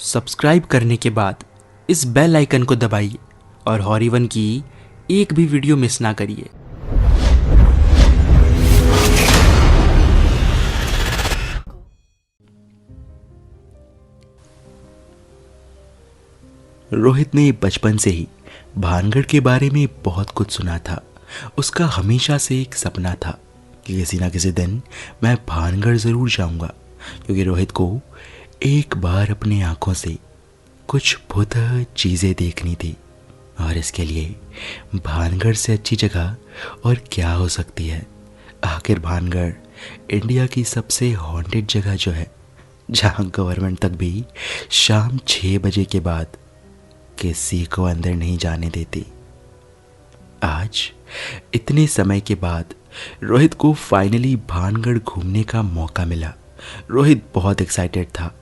Subscribe करने के बाद इस बेल आइकन को दबाइए और हॉरीवन की एक भी वीडियो मिस ना करिए। रोहित ने बचपन से ही भानगढ़ के बारे में बहुत कुछ सुना था। उसका हमेशा से एक सपना था कि किसी ना किसी दिन मैं भानगढ़ ज़रूर जाऊंगा, क्योंकि रोहित को एक बार अपनी आंखों से कुछ भूत चीज़ें देखनी थी। और इसके लिए भानगढ़ से अच्छी जगह और क्या हो सकती है। आखिर भानगढ़ इंडिया की सबसे हॉन्टेड जगह जो है, जहाँ गवर्नमेंट तक भी शाम 6 बजे के बाद किसी को अंदर नहीं जाने देती। आज इतने समय के बाद रोहित को फाइनली भानगढ़ घूमने का मौका मिला। रोहित बहुत एक्साइटेड था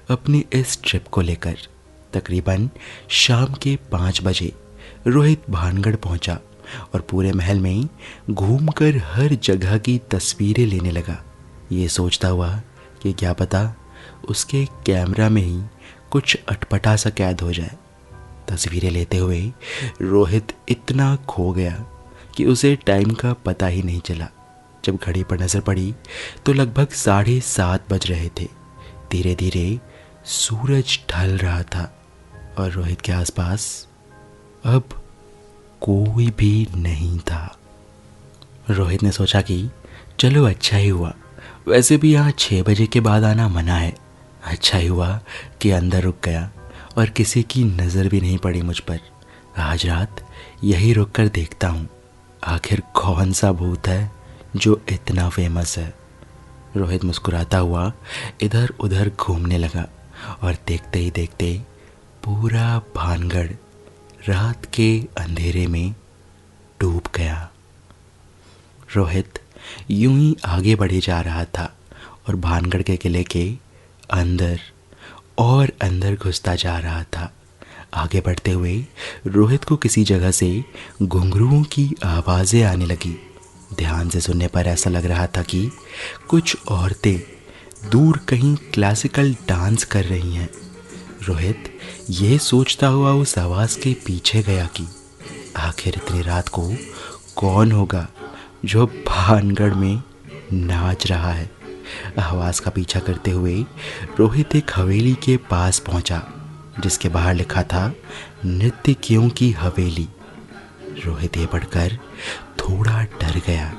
अपनी इस ट्रिप को लेकर। तकरीबन शाम के 5 बजे रोहित भानगढ़ पहुंचा और पूरे महल में घूमकर हर जगह की तस्वीरें लेने लगा, ये सोचता हुआ कि क्या पता उसके कैमरा में ही कुछ अटपटा सा कैद हो जाए। तस्वीरें लेते हुए रोहित इतना खो गया कि उसे टाइम का पता ही नहीं चला। जब घड़ी पर नज़र पड़ी तो लगभग 7:30 बज रहे थे। धीरे धीरे सूरज ढल रहा था और रोहित के आसपास अब कोई भी नहीं था। रोहित ने सोचा कि चलो अच्छा ही हुआ, वैसे भी यहाँ 6 बजे के बाद आना मना है। अच्छा ही हुआ कि अंदर रुक गया और किसी की नज़र भी नहीं पड़ी मुझ पर। आज रात यही रुक कर देखता हूँ आखिर कौन सा भूत है जो इतना फेमस है। रोहित मुस्कुराता हुआ इधर उधर घूमने लगा और देखते ही देखते पूरा भानगढ़ रात के अंधेरे में डूब गया। रोहित यूं ही आगे बढ़े जा रहा था और भानगढ़ के किले के अंदर और अंदर घुसता जा रहा था। आगे बढ़ते हुए रोहित को किसी जगह से घुंघरुओं की आवाज़ें आने लगी। ध्यान से सुनने पर ऐसा लग रहा था कि कुछ औरतें दूर कहीं क्लासिकल डांस कर रही हैं। रोहित ये सोचता हुआ उस आवाज़ के पीछे गया कि आखिर इतनी रात को कौन होगा जो भानगढ़ में नाच रहा है। आवाज़ का पीछा करते हुए रोहित एक हवेली के पास पहुंचा, जिसके बाहर लिखा था नर्तकियों की हवेली। रोहित ये पढ़कर थोड़ा डर गया,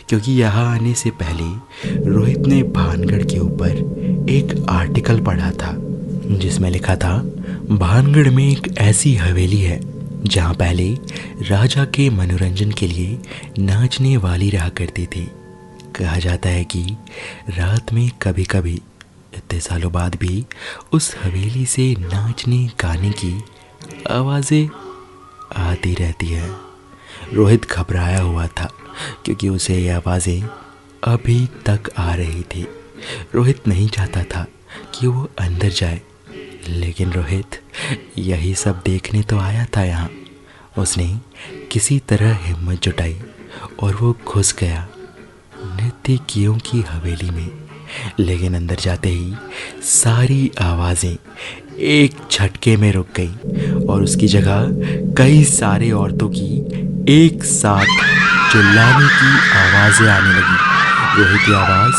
क्योंकि यहाँ आने से पहले रोहित ने भानगढ़ के ऊपर एक आर्टिकल पढ़ा था जिसमें लिखा था भानगढ़ में एक ऐसी हवेली है जहाँ पहले राजा के मनोरंजन के लिए नाचने वाली रहा करती थी। कहा जाता है कि रात में कभी कभी इतने सालों बाद भी उस हवेली से नाचने गाने की आवाज़ें आती रहती है। रोहित घबराया हुआ था, क्योंकि उसे ये आवाज़ें अभी तक आ रही थी। रोहित नहीं चाहता था कि वो अंदर जाए, लेकिन रोहित यही सब देखने तो आया था यहाँ। उसने किसी तरह हिम्मत जुटाई और वो घुस गया नर्तकियों की हवेली में। लेकिन अंदर जाते ही सारी आवाज़ें एक झटके में रुक गई और उसकी जगह कई सारे औरतों की एक साथ चिल्लाने की आवाज़ें आने लगी। रोहित की आवाज़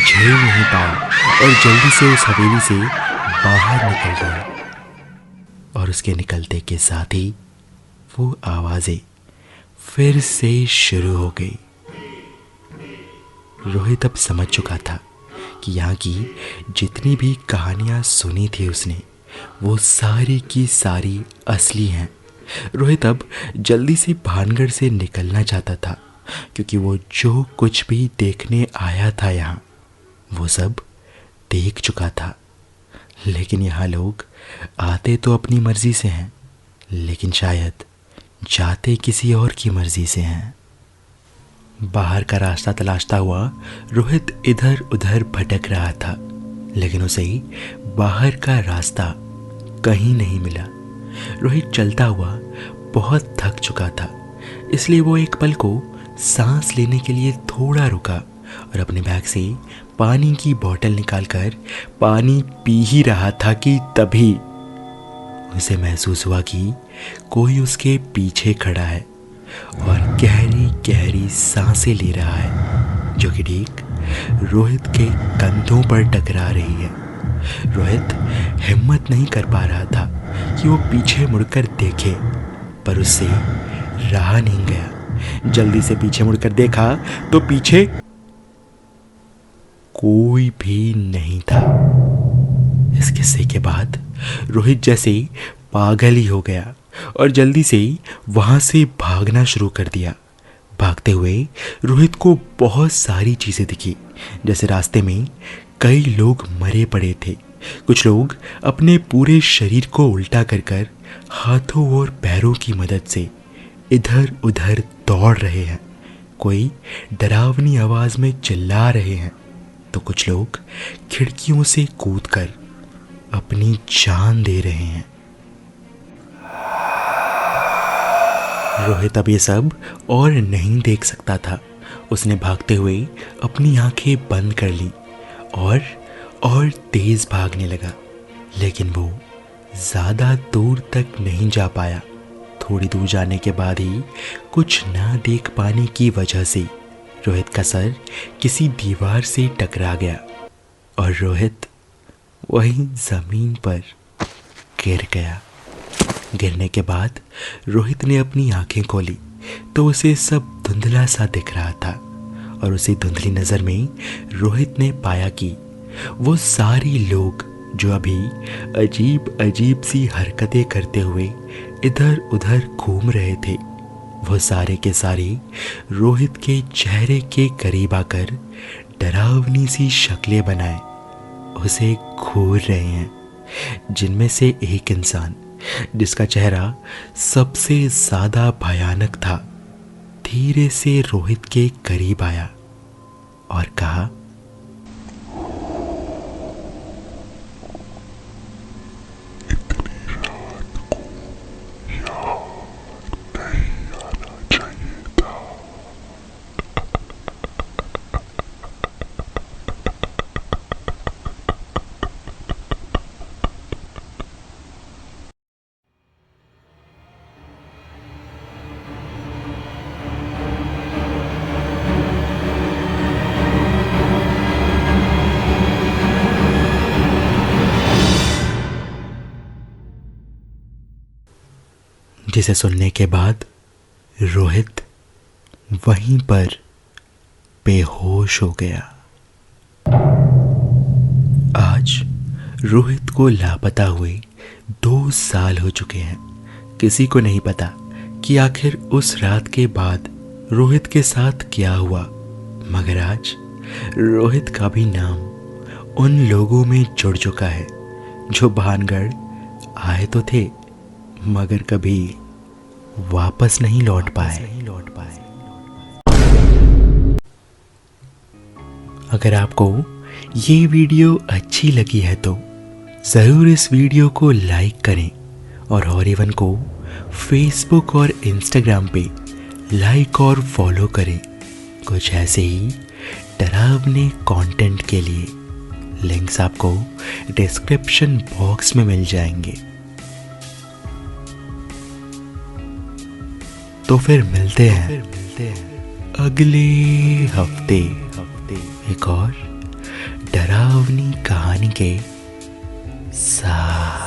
झेल नहीं पाया और जल्दी से उस हवेली से बाहर निकल गया। और उसके निकलते के साथ ही वो आवाज़ें फिर से शुरू हो गई। रोहित अब समझ चुका था कि यहाँ की जितनी भी कहानियाँ सुनी थी उसने, वो सारी की सारी असली हैं। रोहित अब जल्दी से भानगढ़ से निकलना चाहता था, क्योंकि वो जो कुछ भी देखने आया था यहाँ, वो सब देख चुका था। लेकिन यहाँ लोग आते तो अपनी मर्ज़ी से हैं, लेकिन शायद जाते किसी और की मर्ज़ी से हैं। बाहर का रास्ता तलाशता हुआ रोहित इधर उधर भटक रहा था, लेकिन उसे बाहर का रास्ता कहीं नहीं मिला। रोहित चलता हुआ बहुत थक चुका था, इसलिए वो एक पल को सांस लेने के लिए थोड़ा रुका और अपने बैग से पानी की बोतल निकालकर पानी पी ही रहा था कि तभी उसे महसूस हुआ कि कोई उसके पीछे खड़ा है और गहरी गहरी सांसें ले रहा है, जो कि ठीक रोहित के कंधों पर टकरा रही है। रोहित हिम्मत नहीं कर पा रहा था कि वो पीछे मुड़कर देखे, पर उससे रहा नहीं गया। जल्दी से पीछे मुड़कर देखा तो पीछे कोई भी नहीं था। इस किस्से के बाद रोहित जैसे पागल ही हो गया और जल्दी से वहां से भागना शुरू कर दिया। भागते हुए रोहित को बहुत सारी चीज़ें दिखी, जैसे रास्ते में कई लोग मरे पड़े थे। कुछ लोग अपने पूरे शरीर को उल्टा कर कर हाथों और पैरों की मदद से इधर उधर दौड़ रहे हैं। कोई डरावनी आवाज़ में चिल्ला रहे हैं, तो कुछ लोग खिड़कियों से कूदकर अपनी जान दे रहे हैं। रोहित अब ये सब और नहीं देख सकता था। उसने भागते हुए अपनी आंखें बंद कर ली और तेज भागने लगा, लेकिन वो ज़्यादा दूर तक नहीं जा पाया। थोड़ी दूर जाने के बाद ही कुछ ना देख पाने की वजह से रोहित का सर किसी दीवार से टकरा गया और रोहित वहीं ज़मीन पर गिर गया। गिरने के बाद रोहित ने अपनी आंखें खोली तो उसे सब धुंधला सा दिख रहा था, और उसी धुंधली नज़र में रोहित ने पाया कि वो सारे लोग जो अभी अजीब अजीब सी हरकतें करते हुए इधर उधर घूम रहे थे, वो सारे के सारे रोहित के चेहरे के करीब आकर डरावनी सी शक्लें बनाए उसे घूर रहे हैं, जिनमें से एक इंसान जिसका चेहरा सबसे ज़्यादा भयानक था धीरे से रोहित के करीब आया और कहा, जिसे सुनने के बाद रोहित वहीं पर बेहोश हो गया। आज रोहित को लापता हुए 2 साल हो चुके हैं। किसी को नहीं पता कि आखिर उस रात के बाद रोहित के साथ क्या हुआ, मगर आज रोहित का भी नाम उन लोगों में जुड़ चुका है जो भानगढ़ आए तो थे मगर कभी वापस नहीं लौट पाए। अगर आपको ये वीडियो अच्छी लगी है तो ज़रूर इस वीडियो को लाइक करें और हॉरिवन को फेसबुक और इंस्टाग्राम पे लाइक और फॉलो करें कुछ ऐसे ही डरावने कंटेंट के लिए। लिंक्स आपको डिस्क्रिप्शन बॉक्स में मिल जाएंगे। तो फिर मिलते हैं अगले हफ्ते एक और डरावनी कहानी के साथ।